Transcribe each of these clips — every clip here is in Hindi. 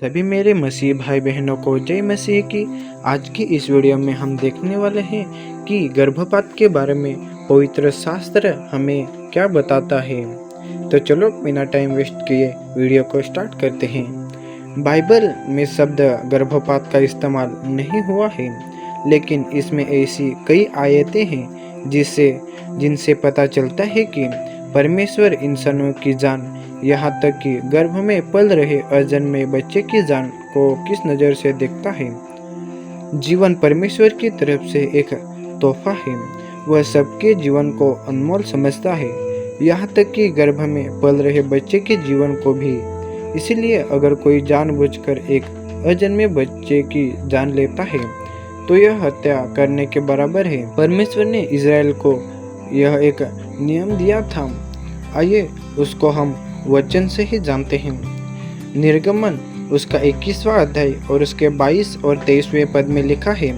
सभी मेरे मसीह भाई बहनों को जय मसीह की। आज की इस वीडियो में हम देखने वाले हैं कि गर्भपात के बारे में पवित्र शास्त्र हमें क्या बताता है। तो चलो बिना टाइम वेस्ट किए वीडियो को स्टार्ट करते हैं। बाइबल में शब्द गर्भपात का इस्तेमाल नहीं हुआ है, लेकिन इसमें ऐसी कई आयतें हैं जिनसे पता चलता है कि परमेश्वर इंसानों की जान, यहाँ तक कि गर्भ में पल रहे अजन्मे बच्चे की जान को किस नज़र से देखता है। जीवन परमेश्वर की तरफ से एक तोहफा है। वह सबके जीवन को अनमोल समझता है, यहाँ तक कि गर्भ में पल रहे बच्चे के जीवन को भी। इसलिए अगर कोई जानबूझकर एक अजन्मे बच्चे की जान लेता है तो यह हत्या करने के बराबर है। परमेश्वर ने इज़राइल को यह एक नियम दिया था। आइए उसको हम वचन से ही जानते हैं। निर्गमन उसका 21वां अध्याय और उसके 22 और 23वें पद में लिखा है,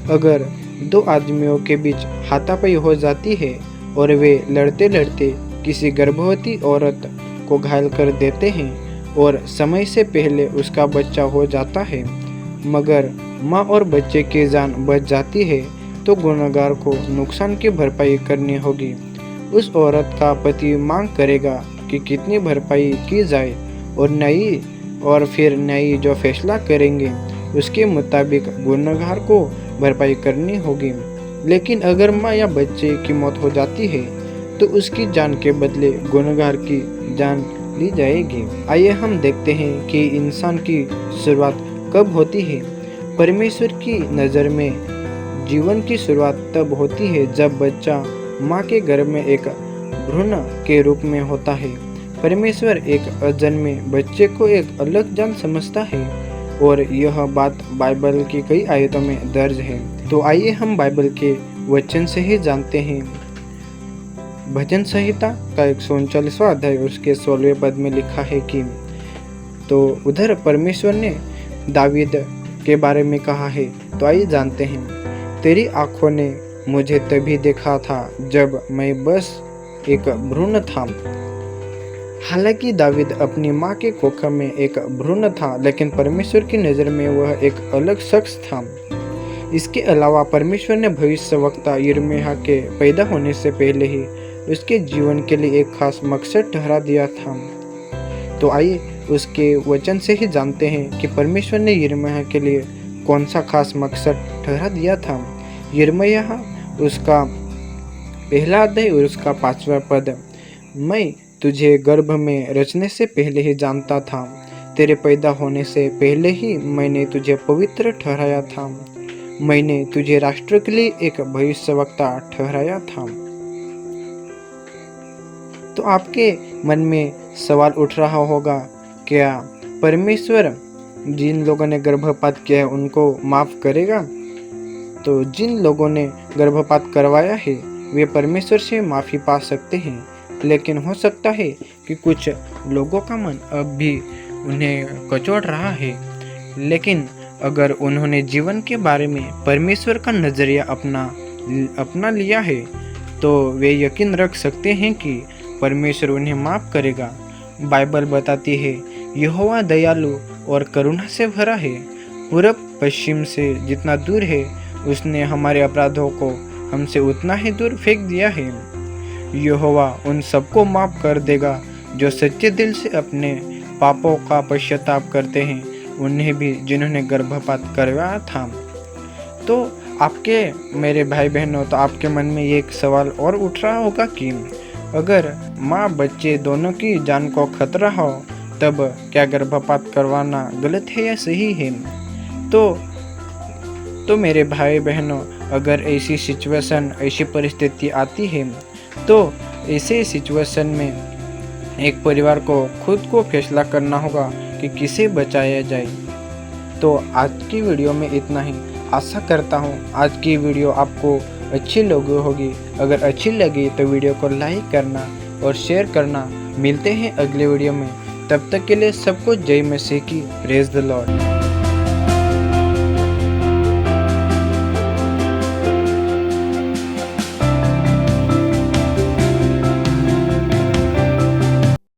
अगर दो आदमियों के बीच हाथापाई हो जाती है और वे लड़ते लड़ते किसी गर्भवती औरत को घायल कर देते हैं और समय से पहले उसका बच्चा हो जाता है, मगर माँ और बच्चे की जान बच जाती है, तो गुनहगार को नुकसान की भरपाई करनी होगी। उस औरत का पति मांग करेगा कि कितनी भरपाई की जाए और फिर न्यायी जो फैसला करेंगे उसके मुताबिक गुनहगार को भरपाई करनी होगी। लेकिन अगर माँ या बच्चे की मौत हो जाती है तो उसकी जान के बदले गुनहगार की जान ली जाएगी। आइए हम देखते हैं कि इंसान की शुरुआत कब होती है। परमेश्वर की नज़र में जीवन की शुरुआत तब होती है जब बच्चा माँ के गर्भ में एक भ्रूण के रूप में होता है। परमेश्वर एक अजन्मे बच्चे को एक अलग जान समझता है और यह बात बाइबल की कई आयतों में दर्ज है। तो आइए हम बाइबल के वचन से ही जानते हैं। भजन संहिता का 139वां अध्याय उसके 16वें पद में लिखा है कि तो उधर परमेश्वर ने दावीद के बारे में कहा है। तो आइए जानते हैं। तेरी आँखों ने मुझे तभी देखा था जब मैं बस एक भ्रूण था। हालांकि दावीद अपनी माँ के कोख में एक भ्रूण था, लेकिन परमेश्वर की नज़र में वह एक अलग शख्स था। इसके अलावा परमेश्वर ने भविष्यवक्ता यिर्मयाह के पैदा होने से पहले ही उसके जीवन के लिए एक खास मकसद ठहरा दिया था। तो आइए उसके वचन से ही जानते हैं कि परमेश्वर ने यिर्मयाह के लिए कौन सा खास मकसद ठहरा दिया था। यिर्मयाह उसका पहला अध्याय और उसका 5वां पद, मैं तुझे गर्भ में रचने से पहले ही जानता था, तेरे पैदा होने से पहले ही मैंने तुझे पवित्र ठहराया था, मैंने तुझे राष्ट्र के लिए एक भविष्यवक्ता ठहराया था। तो आपके मन में सवाल उठ रहा होगा, क्या परमेश्वर जिन लोगों ने गर्भपात किया है उनको माफ़ करेगा? तो जिन लोगों ने गर्भपात करवाया है वे परमेश्वर से माफ़ी पा सकते हैं, लेकिन हो सकता है कि कुछ लोगों का मन अब भी उन्हें कचोट रहा है। लेकिन अगर उन्होंने जीवन के बारे में परमेश्वर का नज़रिया अपना लिया है तो वे यकीन रख सकते हैं कि परमेश्वर उन्हें माफ़ करेगा। बाइबल बताती है, यहोवा दयालु और करुणा से भरा है, पूरब पश्चिम से जितना दूर है उसने हमारे अपराधों को हमसे उतना ही दूर फेंक दिया है। यहोवा उन सबको माफ़ कर देगा जो सच्चे दिल से अपने पापों का पश्चाताप करते हैं, उन्हें भी जिन्होंने गर्भपात करवाया था। तो मेरे भाई बहनों, तो आपके मन में ये एक सवाल और उठ रहा होगा कि अगर माँ बच्चे दोनों की जान को खतरा हो तब क्या गर्भपात करवाना गलत है या सही है? तो मेरे भाई बहनों, अगर ऐसी परिस्थिति आती है तो ऐसे सिचुएशन में एक परिवार को खुद को फैसला करना होगा कि किसे बचाया जाए। तो आज की वीडियो में इतना ही। आशा करता हूँ आज की वीडियो आपको अच्छी लगी होगी। अगर अच्छी लगी तो वीडियो को लाइक करना और शेयर करना। मिलते हैं अगले वीडियो में, तब तक के लिए सबको जय मसीह की। Praise the Lord.